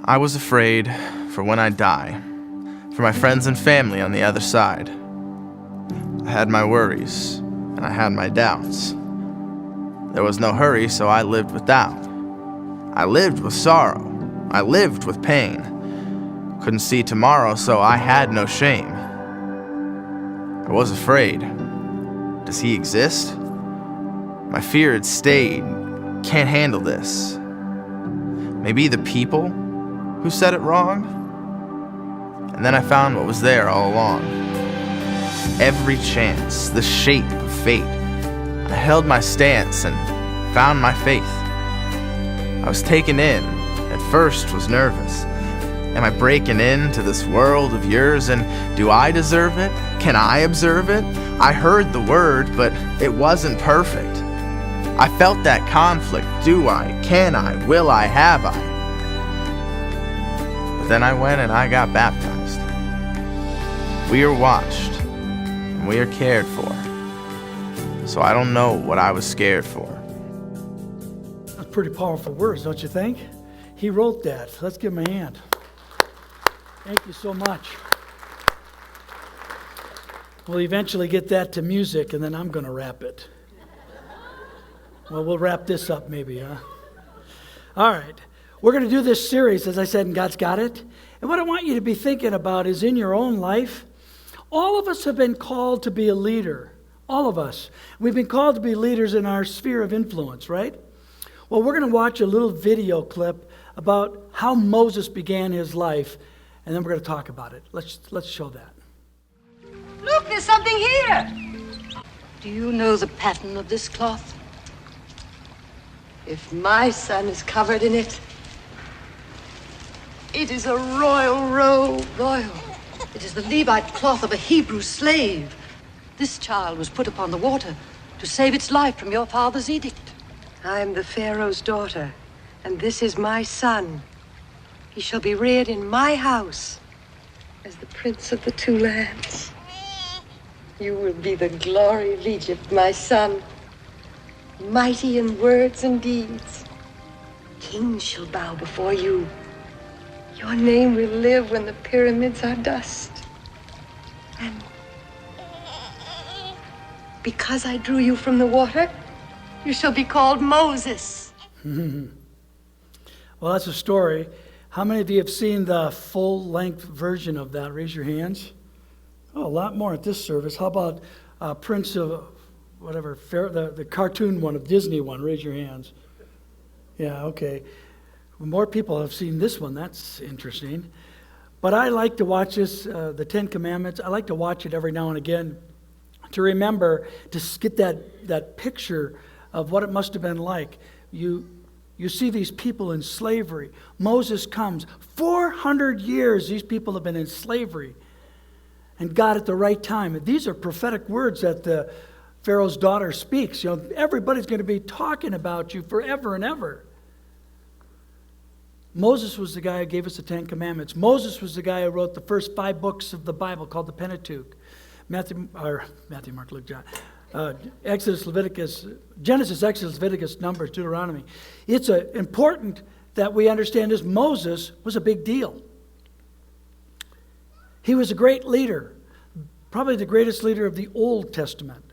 I was afraid for when I die, for my friends and family on the other side. I had my worries, and I had my doubts. There was no hurry, so I lived with doubt. I lived with sorrow. I lived with pain. Couldn't see tomorrow, so I had no shame. I was afraid. Does he exist? My fear had stayed. Can't handle this. Maybe the people who said it wrong? And then I found what was there all along. Every chance, the shape of fate. I held my stance and found my faith. I was taken in, at first was nervous. Am I breaking into this world of yours, and do I deserve it? Can I observe it? I heard the word, but it wasn't perfect. I felt that conflict. Do I? Can I? Will I? Have I? But then I went and I got baptized. We are watched, and we are cared for. So I don't know what I was scared for. That's pretty powerful words, don't you think? He wrote that. Let's give him a hand. Thank you so much. We'll eventually get that to music, and then I'm going to rap it. Well, we'll wrap this up maybe, huh? All right. We're going to do this series, as I said, and God's Got It. And what I want you to be thinking about is in your own life, all of us have been called to be a leader. All of us. We've been called to be leaders in our sphere of influence, right? Well, we're going to watch a little video clip about how Moses began his life, and then we're going to talk about it. Let's show that. Look, there's something here. Do you know the pattern of this cloth? If my son is covered in it, it is a royal robe. Royal. It is the Levite cloth of a Hebrew slave. This child was put upon the water to save its life from your father's edict. I am the Pharaoh's daughter, and this is my son. He shall be reared in my house as the prince of the two lands. You will be the glory of Egypt, my son, mighty in words and deeds. Kings shall bow before you. Your name will live when the pyramids are dust. And because I drew you from the water, you shall be called Moses. Well, that's a story. How many of you have seen the full-length version of that? Raise your hands. Oh, a lot more at this service. How about Prince of whatever, the cartoon one, of Disney one? Raise your hands. Yeah, okay. More people have seen this one. That's interesting. But I like to watch this, the Ten Commandments. I like to watch it every now and again to remember, to get that picture of what it must have been like. You see these people in slavery. Moses comes. 400 years these people have been in slavery. And God at the right time. And these are prophetic words that the Pharaoh's daughter speaks. You know, everybody's going to be talking about you forever and ever. Moses was the guy who gave us the Ten Commandments. Moses was the guy who wrote the first 5 books of the Bible called the Pentateuch. Matthew, Mark, Luke, John. Exodus, Leviticus, Genesis, Exodus, Leviticus, Numbers, Deuteronomy. It's important that we understand this. Moses was a big deal. He was a great leader, probably the greatest leader of the Old Testament.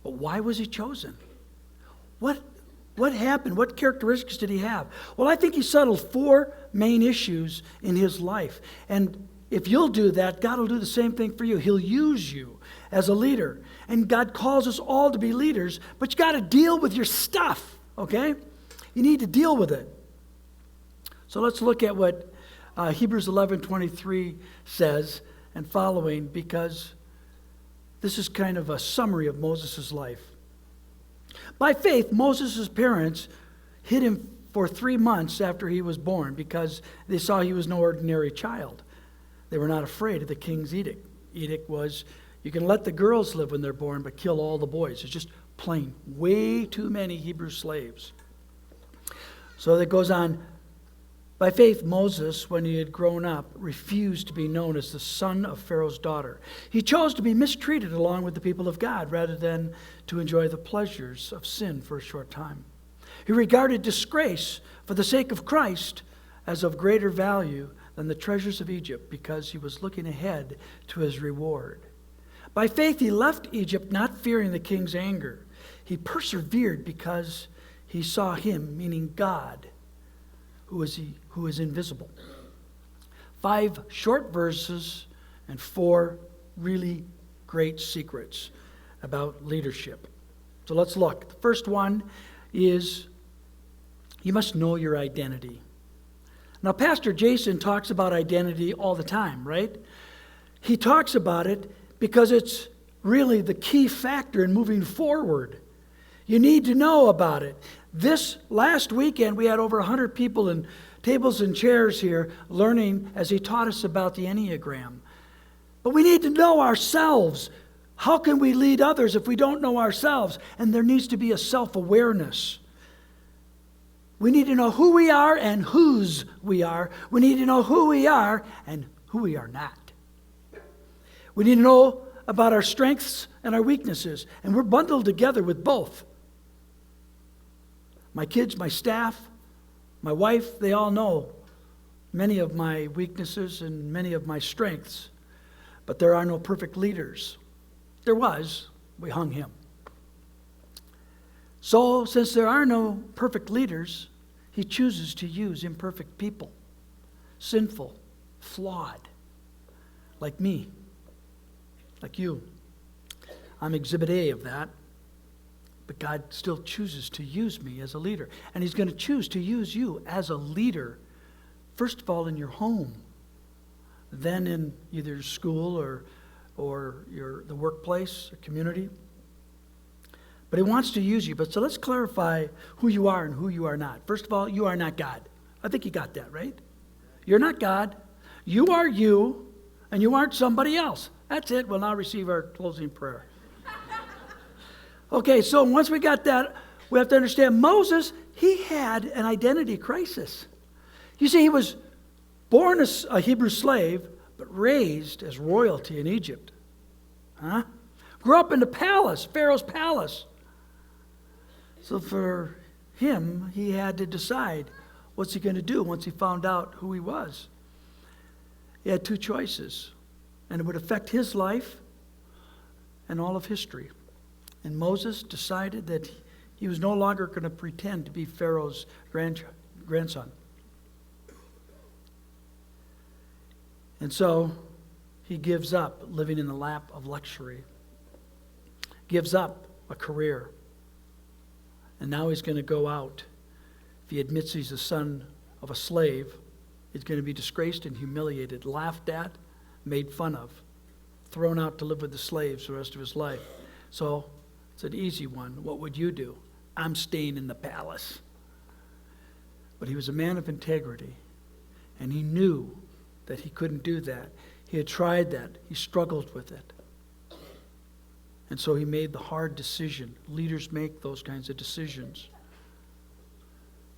But why was he chosen? What happened? What characteristics did he have? Well, I think he settled 4 main issues in his life. And if you'll do that, God will do the same thing for you. He'll use you as a leader. And God calls us all to be leaders, but you got to deal with your stuff, okay? You need to deal with it. So let's look at what Hebrews 11:23 says and following, because this is kind of a summary of Moses' life. By faith, Moses' parents hid him for 3 months after he was born because they saw he was no ordinary child. They were not afraid of the king's edict. Edict was, you can let the girls live when they're born, but kill all the boys. It's just plain. Way too many Hebrew slaves. So it goes on. By faith, Moses, when he had grown up, refused to be known as the son of Pharaoh's daughter. He chose to be mistreated along with the people of God rather than to enjoy the pleasures of sin for a short time. He regarded disgrace for the sake of Christ as of greater value than the treasures of Egypt, because he was looking ahead to his reward. By faith he left Egypt, not fearing the king's anger. He persevered because he saw him, meaning God, who is invisible. 5 short verses and 4 really great secrets about leadership. So let's look. The first one is you must know your identity. Now, Pastor Jason talks about identity all the time, right? He talks about it because it's really the key factor in moving forward. You need to know about it. This last weekend, we had over 100 people in tables and chairs here learning as he taught us about the Enneagram. But we need to know ourselves. How can we lead others if we don't know ourselves? And there needs to be a self-awareness. We need to know who we are and whose we are. We need to know who we are and who we are not. We need to know about our strengths and our weaknesses. And we're bundled together with both. My kids, my staff, my wife, they all know many of my weaknesses and many of my strengths. But there are no perfect leaders. There was. We hung him. So, since there are no perfect leaders, he chooses to use imperfect people. Sinful, flawed, like me, like you. I'm exhibit A of that. But God still chooses to use me as a leader. And he's going to choose to use you as a leader, first of all in your home, then in either school or the workplace or community. But he wants to use you. But so let's clarify who you are and who you are not. First of all, you are not God. I think you got that, right? You're not God. You are you, and you aren't somebody else. That's it. We'll now receive our closing prayer. Okay, so once we got that, we have to understand Moses, he had an identity crisis. You see, he was born as a Hebrew slave, but raised as royalty in Egypt. Grew up in the palace, Pharaoh's palace. So for him, he had to decide what's he going to do once he found out who he was. He had 2 choices, and it would affect his life and all of history. And Moses decided that he was no longer going to pretend to be Pharaoh's grandson. And so he gives up living in the lap of luxury, gives up a career, and now he's going to go out. If he admits he's the son of a slave, he's going to be disgraced and humiliated, laughed at, made fun of, thrown out to live with the slaves the rest of his life. So it's an easy one. What would you do? I'm staying in the palace. But he was a man of integrity, and he knew that he couldn't do that. He had tried that. He struggled with it. And so he made the hard decision. Leaders make those kinds of decisions.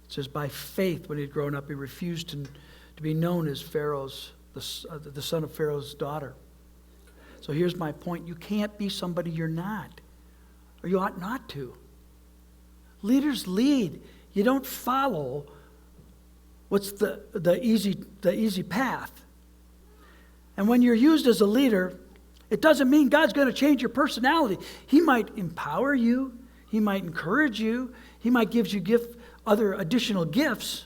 It says by faith, when he'd grown up, he refused to be known as the son of Pharaoh's daughter. So here's my point. You can't be somebody you're not, or you ought not to. Leaders lead. You don't follow what's the easy path. And when you're used as a leader, it doesn't mean God's going to change your personality. He might empower you. He might encourage you. He might give you other additional gifts,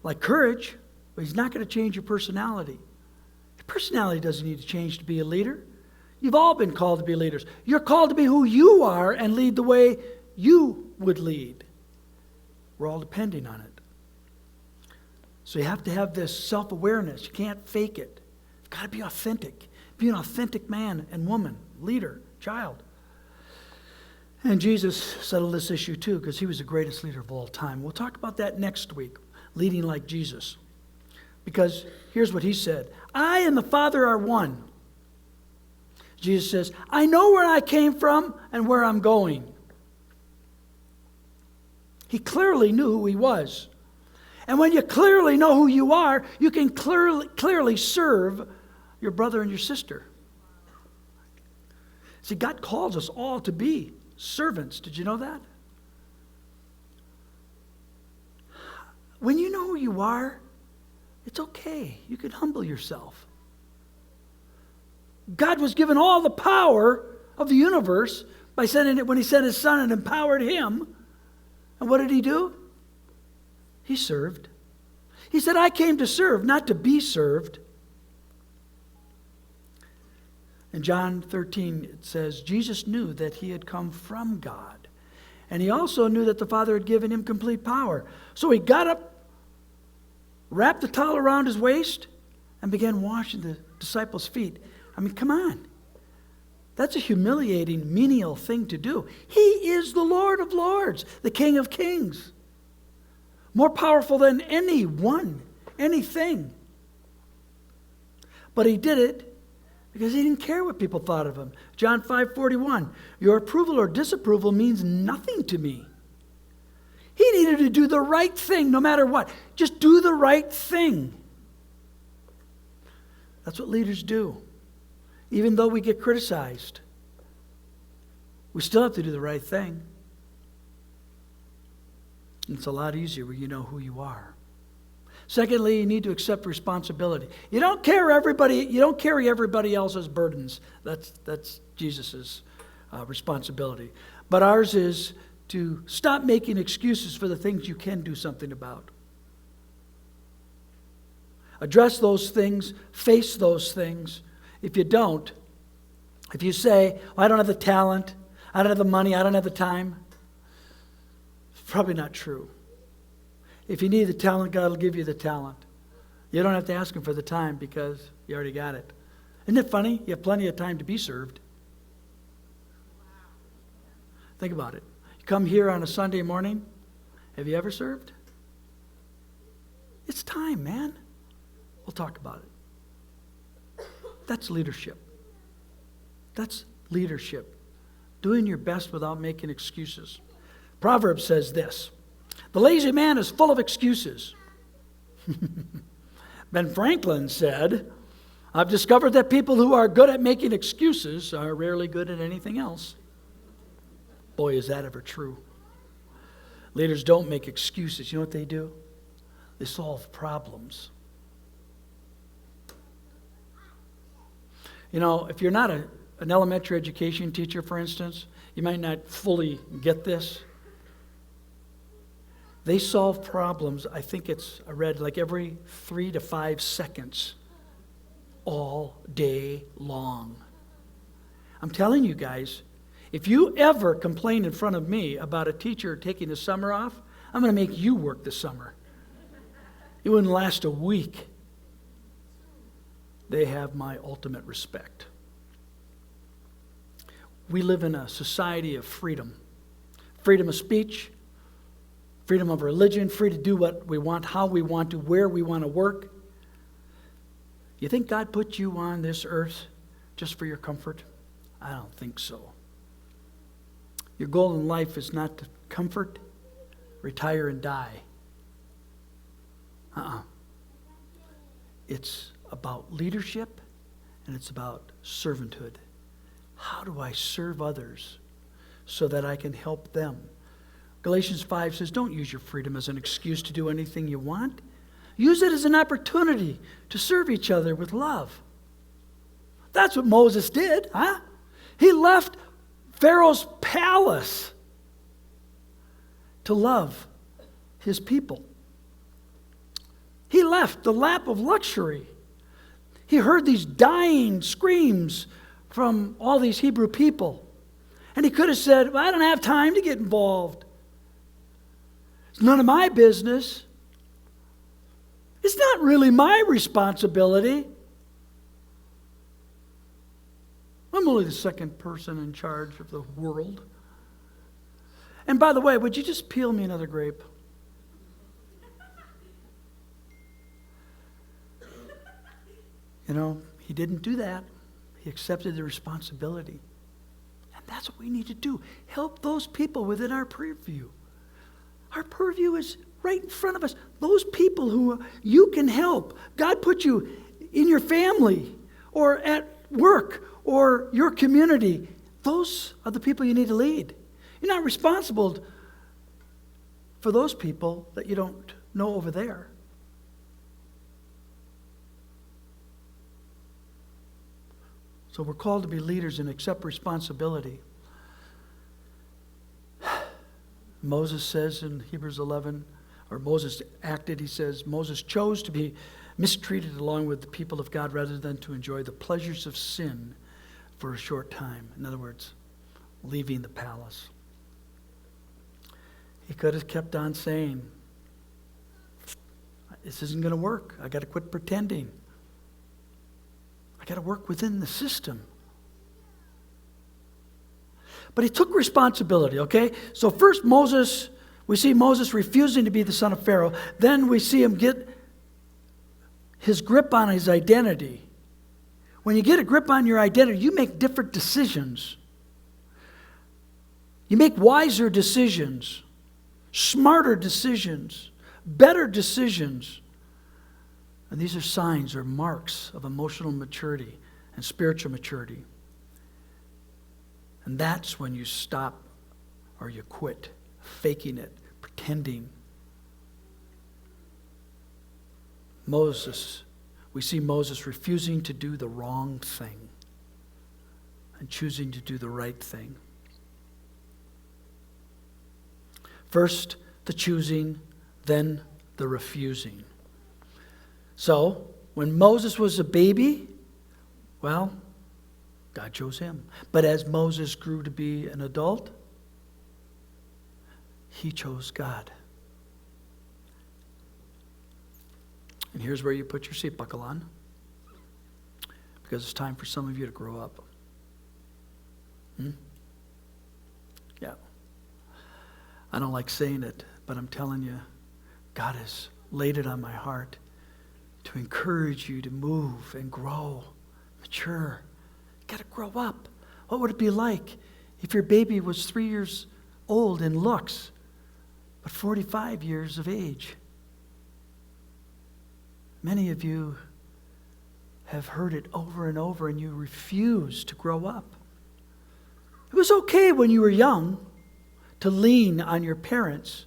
like courage, but he's not going to change your personality. Your personality doesn't need to change to be a leader. You've all been called to be leaders. You're called to be who you are and lead the way you would lead. We're all depending on it. So you have to have this self-awareness. You can't fake it. You've got to be authentic. Be an authentic man and woman, leader, child. And Jesus settled this issue too, because he was the greatest leader of all time. We'll talk about that next week, leading like Jesus. Because here's what he said. I and the Father are one. Jesus says, I know where I came from and where I'm going. He clearly knew who he was. And when you clearly know who you are, you can clearly serve your brother and your sister. See, God calls us all to be servants. Did you know that? When you know know who you are? It's okay. You can humble yourself. God was given all the power of the universe by sending it when he sent his son and empowered him. And what did he do? He served. He said, I came to serve, not to be served. In John 13, it says, Jesus knew that he had come from God. And he also knew that the Father had given him complete power. So he got up, wrapped the towel around his waist, and began washing the disciples' feet. I mean, come on. That's a humiliating, menial thing to do. He is the Lord of Lords, the King of Kings. More powerful than anyone, anything. But he did it because he didn't care what people thought of him. John 5:41, your approval or disapproval means nothing to me. He needed to do the right thing no matter what. Just do the right thing. That's what leaders do. Even though we get criticized, we still have to do the right thing. It's a lot easier when you know who you are. Secondly, you need to accept responsibility. You don't carry everybody else's burdens. That's Jesus' responsibility. But ours is to stop making excuses for the things you can do something about. Address those things, face those things. If you don't, if you say, I don't have the talent, I don't have the money, I don't have the time, it's probably not true. If you need the talent, God will give you the talent. You don't have to ask him for the time because you already got it. Isn't it funny? You have plenty of time to be served. Think about it. You come here on a Sunday morning. Have you ever served? It's time, man. We'll talk about it. That's leadership. That's leadership. Doing your best without making excuses. Proverbs says this, the lazy man is full of excuses. Ben Franklin said, I've discovered that people who are good at making excuses are rarely good at anything else. Boy, is that ever true. Leaders don't make excuses. You know what they do? They solve problems. You know, if you're not an elementary education teacher, for instance, you might not fully get this. They solve problems, I think I read like every 3 to 5 seconds, all day long. I'm telling you guys, if you ever complain in front of me about a teacher taking the summer off, I'm going to make you work the summer. It wouldn't last a week. They have my ultimate respect. We live in a society of freedom. Freedom of speech, freedom of religion, free to do what we want, how we want to, where we want to work. You think God put you on this earth just for your comfort? I don't think so. Your goal in life is not to comfort, retire, and die. It's about leadership, and it's about servanthood. How do I serve others so that I can help them? Galatians 5 says, don't use your freedom as an excuse to do anything you want. Use it as an opportunity to serve each other with love. That's what Moses did, huh? He left Pharaoh's palace to love his people. He left the lap of luxury. He heard these dying screams from all these Hebrew people. And he could have said, well, I don't have time to get involved. It's none of my business. It's not really my responsibility. I'm only the second person in charge of the world. And by the way, would you just peel me another grape? You know, he didn't do that. He accepted the responsibility. And that's what we need to do. Help those people within our purview. Our purview is right in front of us. Those people who you can help. God put you in your family or at work or your community. Those are the people you need to lead. You're not responsible for those people that you don't know over there. So we're called to be leaders and accept responsibility. Moses says in Hebrews 11, or Moses acted, he says, Moses chose to be mistreated along with the people of God rather than to enjoy the pleasures of sin for a short time. In other words, leaving the palace. He could have kept on saying, this isn't going to work. I got to quit pretending. I got to work within the system. But he took responsibility, okay? So first we see Moses refusing to be the son of Pharaoh. Then we see him get his grip on his identity. When you get a grip on your identity, you make different decisions. You make wiser decisions, smarter decisions, better decisions. And these are signs or marks of emotional maturity and spiritual maturity. And that's when you stop or you quit faking it, pretending. We see Moses refusing to do the wrong thing and choosing to do the right thing. First, the choosing, then the refusing. So, when Moses was a baby, well, God chose him. But as Moses grew to be an adult, he chose God. And here's where you put your seat buckle on, because it's time for some of you to grow up. Yeah. I don't like saying it, but I'm telling you, God has laid it on my heart to encourage you to move and grow, mature. You got to grow up. What would it be like if your baby was 3 years old in looks, but 45 years of age? Many of you have heard it over and over, and you refuse to grow up. It was okay when you were young to lean on your parents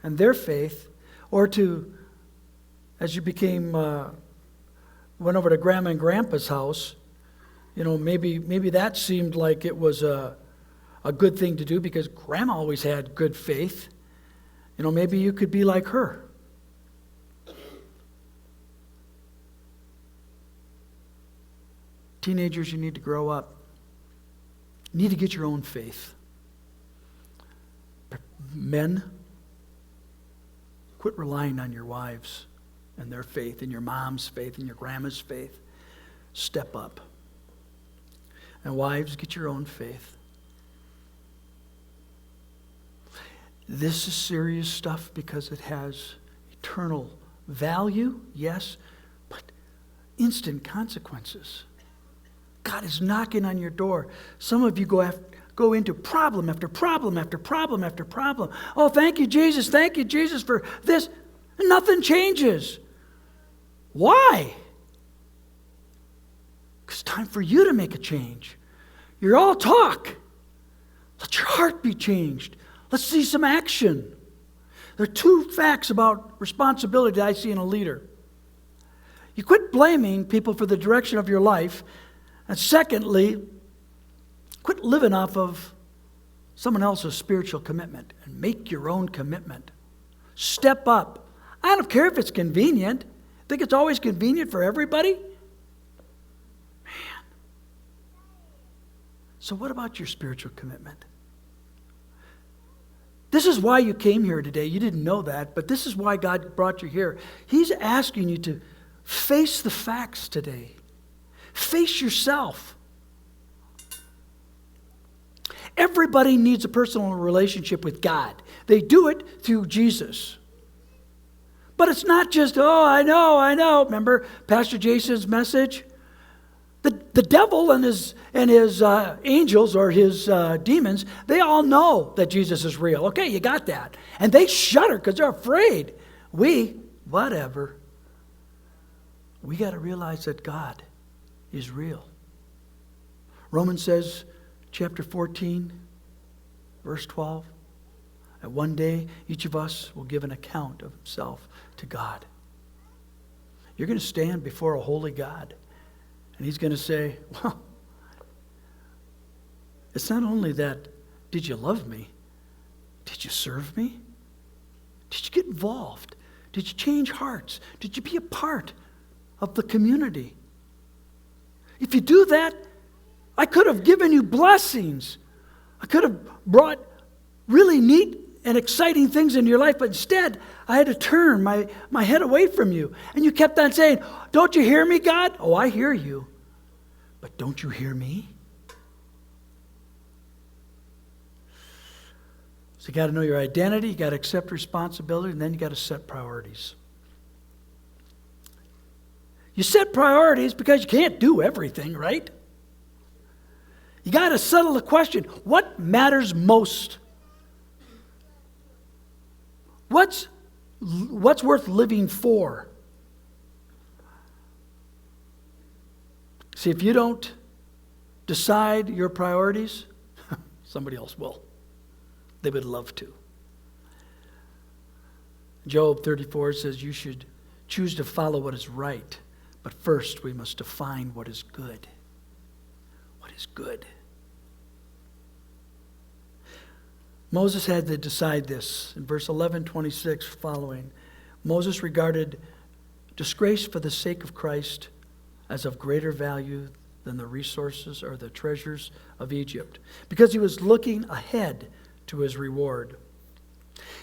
and their faith, or to, as you went over to Grandma and Grandpa's house, maybe that seemed like it was a good thing to do because Grandma always had good faith. Maybe you could be like her. Teenagers, you need to grow up. You need to get your own faith. Men, quit relying on your wives and their faith, and your mom's faith, and your grandma's faith. Step up. And wives, get your own faith. This is serious stuff because it has eternal value, yes, but instant consequences. God is knocking on your door. Some of you go into problem after problem after problem after problem. Oh, thank you, Jesus. Thank you, Jesus, for this. And nothing changes. Why? Because it's time for you to make a change. You're all talk. Let your heart be changed. Let's see some action. There are two facts about responsibility that I see in a leader. You quit blaming people for the direction of your life. And secondly, quit living off of someone else's spiritual commitment and make your own commitment. Step up. I don't care if it's convenient. Think it's always convenient for everybody? Man. So what about your spiritual commitment? This is why you came here today. You didn't know that, but this is why God brought you here. He's asking you to face the facts today. Face yourself. Everybody needs a personal relationship with God. They do it through Jesus. But it's not just, I know. Remember Pastor Jason's message? The devil and his angels or his demons, they all know that Jesus is real. Okay, you got that. And they shudder because they're afraid. Whatever. We got to realize that God is real. Romans says, chapter 14, verse 12, that one day each of us will give an account of himself to God. You're going to stand before a holy God, and he's going to say, well, It's not only that, did you love me? Did you serve me? Did you get involved? Did you change hearts? Did you be a part of the community? If you do that, I could have given you blessings. I could have brought really neat and exciting things into your life, but instead, I had to turn my head away from you. And you kept on saying, don't you hear me, God? Oh, I hear you. But don't you hear me? So you got to know your identity, you got to accept responsibility, and then you got to set priorities. You set priorities because you can't do everything, right? You got to settle the question, what matters most? What's worth living for? See, if you don't decide your priorities, somebody else will. They would love to. Job 34 says you should choose to follow what is right, but first we must define what is good. What is good? Moses had to decide this. In verse 11:26 following, Moses regarded disgrace for the sake of Christ as of greater value than the resources or the treasures of Egypt, because he was looking ahead to his reward.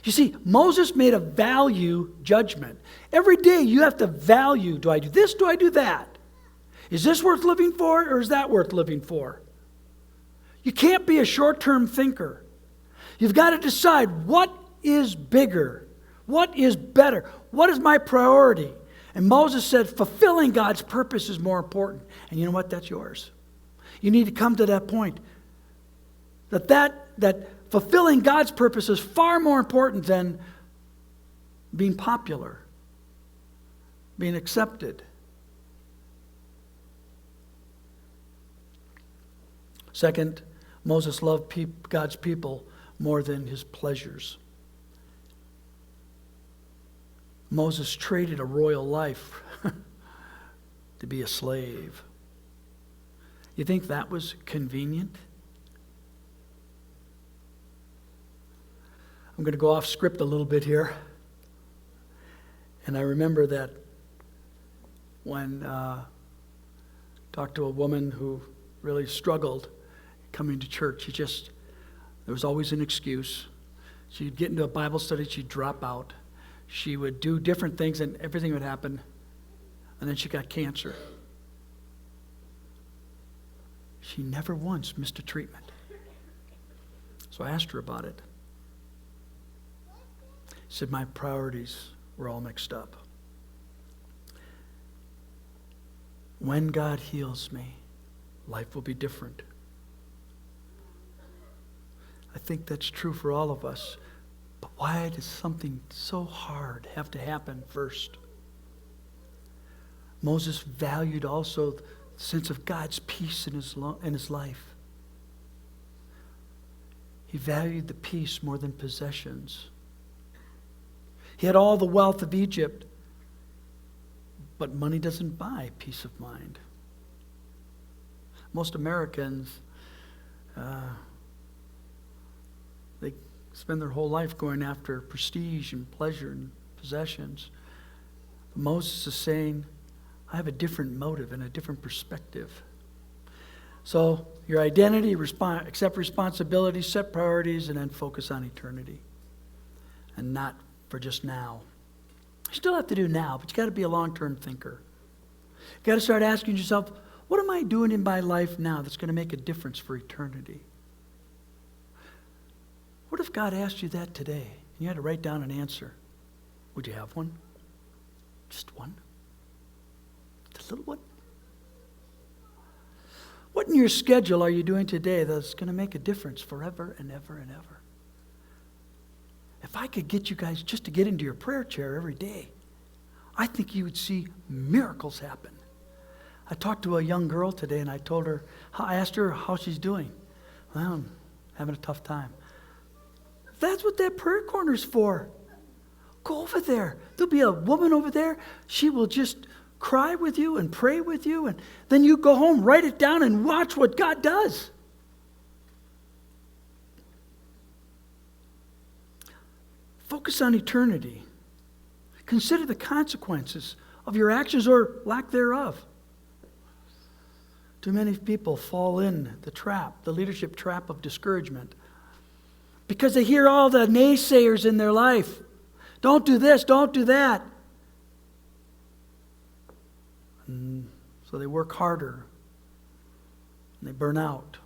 You see, Moses made a value judgment. Every day you have to value, do I do this, do I do that? Is this worth living for, or is that worth living for? You can't be a short-term thinker. You've got to decide what is bigger, what is better, what is my priority? And Moses said fulfilling God's purpose is more important. And you know what? That's yours. You need to come to that point. That fulfilling God's purpose is far more important than being popular, being accepted. Second, Moses loved God's people more than his pleasures. Moses traded a royal life to be a slave. You think that was convenient? I'm going to go off script a little bit here. And I remember that when I talked to a woman who really struggled coming to church. There was always an excuse. She'd get into a Bible study, she'd drop out. She would do different things and everything would happen. And then she got cancer. She never once missed a treatment. So I asked her about it. She said, my priorities were all mixed up. When God heals me, life will be different. I think that's true for all of us. But why does something so hard have to happen first? Moses valued also the sense of God's peace in his life. He valued the peace more than possessions. He had all the wealth of Egypt, but money doesn't buy peace of mind. Most Americans, they spend their whole life going after prestige and pleasure and possessions. Moses is saying, I have a different motive and a different perspective. So your identity, accept responsibility, set priorities, and then focus on eternity. And not for just now. You still have to do now, but you got to be a long-term thinker. You got to start asking yourself, what am I doing in my life now that's going to make a difference for eternity? What if God asked you that today and you had to write down an answer? Would you have one? Just one? Just a little one? What in your schedule are you doing today that's going to make a difference forever and ever and ever? If I could get you guys just to get into your prayer chair every day, I think you would see miracles happen. I talked to a young girl today and I asked her how she's doing. Well, I'm having a tough time. That's what that prayer corner's for. Go over there. There'll be a woman over there. She will just cry with you and pray with you, and then you go home, write it down, and watch what God does. Focus on eternity. Consider the consequences of your actions or lack thereof. Too many people fall in the trap, the leadership trap of discouragement, because they hear all the naysayers in their life. Don't do this, don't do that. And so they work harder, and they burn out,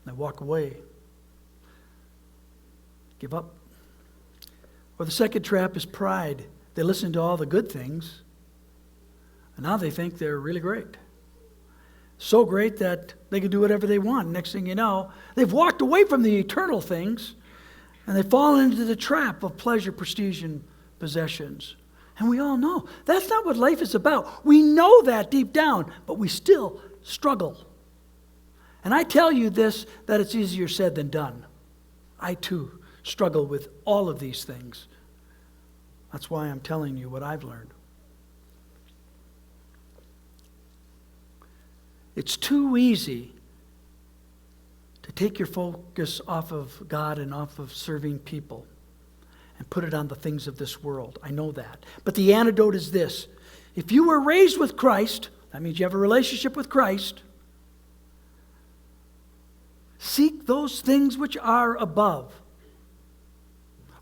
and they walk away, give up. Or the second trap is pride. They listen to all the good things, and now they think they're really great. So great that they can do whatever they want. Next thing you know, they've walked away from the eternal things, and they've fallen into the trap of pleasure, prestige, and possessions. And we all know that's not what life is about. We know that deep down, but we still struggle. And I tell you this, that it's easier said than done. I too struggle with all of these things. That's why I'm telling you what I've learned. It's too easy to take your focus off of God and off of serving people and put it on the things of this world. I know that. But the antidote is this. If you were raised with Christ, that means you have a relationship with Christ. Seek those things which are above,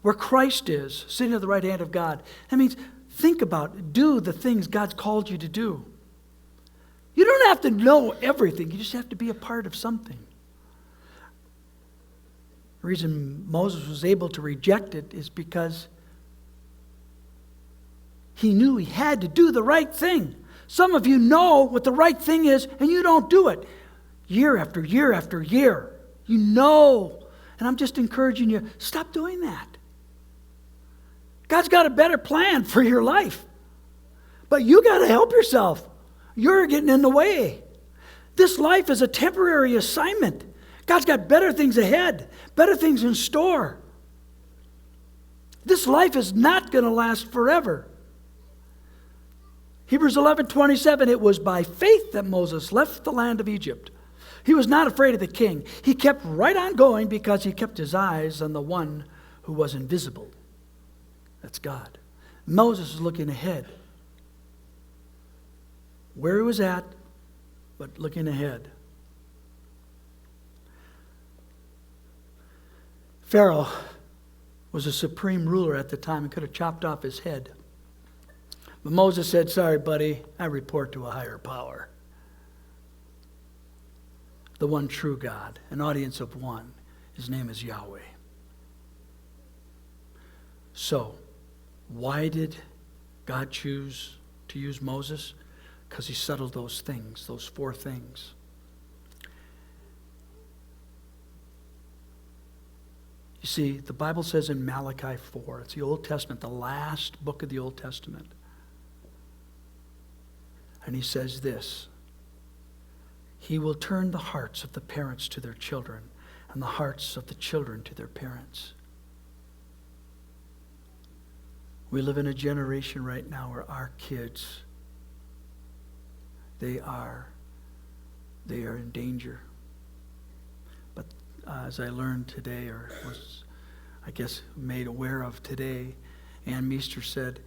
where Christ is, sitting at the right hand of God. That means think about it. Do the things God's called you to do. You don't have to know everything. You just have to be a part of something. The reason Moses was able to reject it is because he knew he had to do the right thing. Some of you know what the right thing is, and you don't do it. Year after year after year. You know. And I'm just encouraging you, stop doing that. God's got a better plan for your life. But you got to help yourself. You're getting in the way. This life is a temporary assignment. God's got better things ahead, better things in store. This life is not going to last forever. Hebrews 11:27, it was by faith that Moses left the land of Egypt. He was not afraid of the king. He kept right on going because he kept his eyes on the one who was invisible. That's God. Moses is looking ahead. Where he was at, but looking ahead. Pharaoh was a supreme ruler at the time and could have chopped off his head. But Moses said, sorry, buddy, I report to a higher power. The one true God, an audience of one. His name is Yahweh. So, why did God choose to use Moses? Because he settled those things, those four things. You see, the Bible says in Malachi 4, it's the Old Testament, the last book of the Old Testament. And he says this, he will turn the hearts of the parents to their children and the hearts of the children to their parents. We live in a generation right now where our kids, they are in danger. But as I learned today, or was, I guess, made aware of today, Ann Meester said,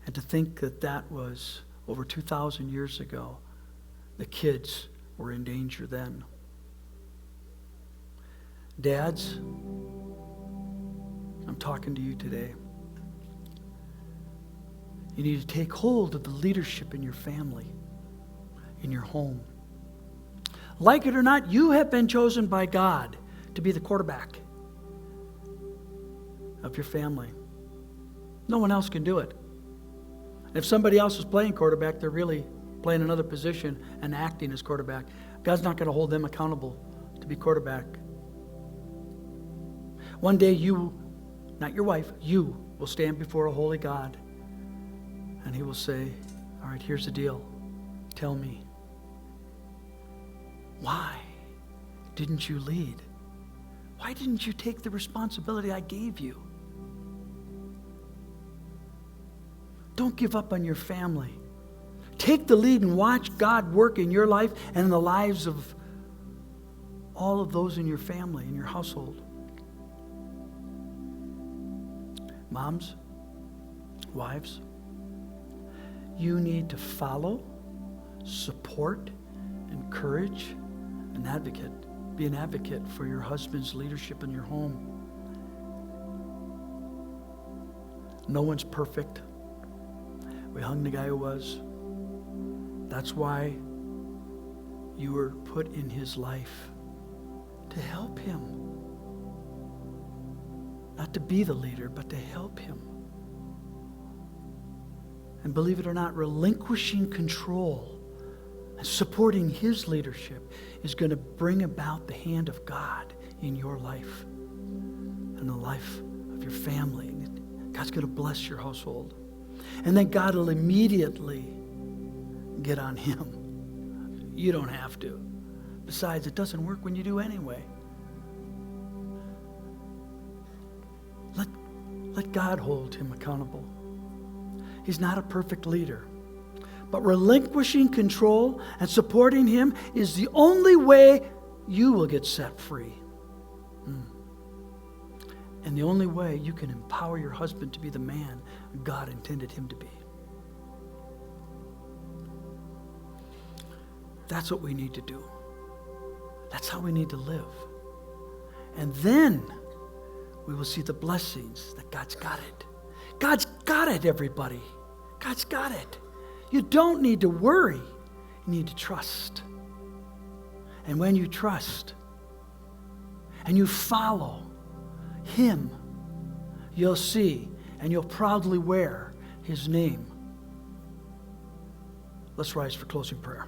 and to think that that was over 2,000 years ago, the kids were in danger then. Dads, I'm talking to you today. You need to take hold of the leadership in your family, in your home. Like it or not, you have been chosen by God to be the quarterback of your family. No one else can do it. If somebody else is playing quarterback, they're really playing another position and acting as quarterback. God's not going to hold them accountable to be quarterback. One day you, not your wife, you will stand before a holy God and he will say, all right, here's the deal. Tell me, why didn't you lead? Why didn't you take the responsibility I gave you? Don't give up on your family. Take the lead and watch God work in your life and in the lives of all of those in your family, in your household. Moms, wives, you need to follow, support, encourage, an advocate. Be an advocate for your husband's leadership in your home. No one's perfect. We hung the guy who was. That's why you were put in his life, to help him. Not to be the leader, but to help him. And believe it or not, relinquishing control and supporting his leadership is going to bring about the hand of God in your life and the life of your family. God's going to bless your household. And then God will immediately get on him. You don't have to. Besides, it doesn't work when you do anyway. Let God hold him accountable. He's not a perfect leader. But relinquishing control and supporting him is the only way you will get set free. And the only way you can empower your husband to be the man God intended him to be. That's what we need to do. That's how we need to live. And then we will see the blessings that God's got it. God's got it, everybody. God's got it. You don't need to worry. You need to trust. And when you trust and you follow him, you'll see and you'll proudly wear his name. Let's rise for closing prayer.